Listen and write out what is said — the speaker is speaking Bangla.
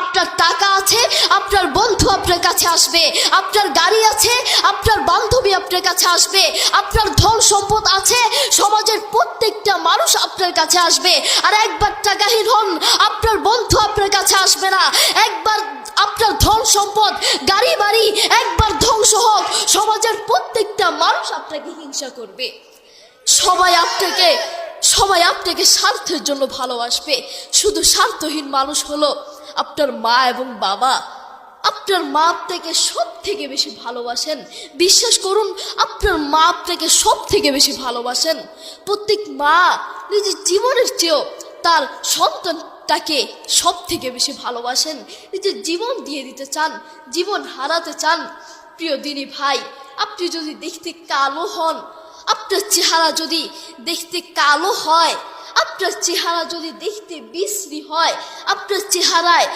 আপনার টাকা আছে, আপনার বন্ধু আপনার কাছে আসবে। আপনার গাড়ি আছে, আপনার বান্ধবী আপনার কাছে আসবে। আপনার ধন সম্পদ আছে, সমাজের প্রত্যেকটা মানুষ আপনার কাছে আসবে। আর একবার টাকাহীন হন, আপনার বন্ধু আপনার কাছে আসবে না। একবার আপনার ধন সম্পদ, গাড়ি বাড়ি একবার ধ্বংস হোক, সমাজের প্রত্যেকটা মানুষ আপনাকে হিংসা করবে। সবাই আপনাকে স্বার্থের জন্য ভালোবাসবে। শুধু স্বার্থহীন মানুষ হলো আপনার মা এবং বাবা। আপনার মা আপনাকে সব থেকে বেশি ভালোবাসেন। বিশ্বাস করুন, আপনার মা আপনাকে সব থেকে বেশি ভালোবাসেন। প্রত্যেক মা নিজের জীবনের চেয়েও তার সন্তানটাকে সব থেকে বেশি ভালোবাসেন। নিজের জীবন দিয়ে দিতে চান, জীবন হারাতে চান। প্রিয় দিনী ভাই, আপনি যদি দেখতে কালো হন, আপনার চেহারা যদি দেখতে কালো হয়, আপনার চেহারা যদি দেখতে বিশ্রী হয়, আপনার চেহারায়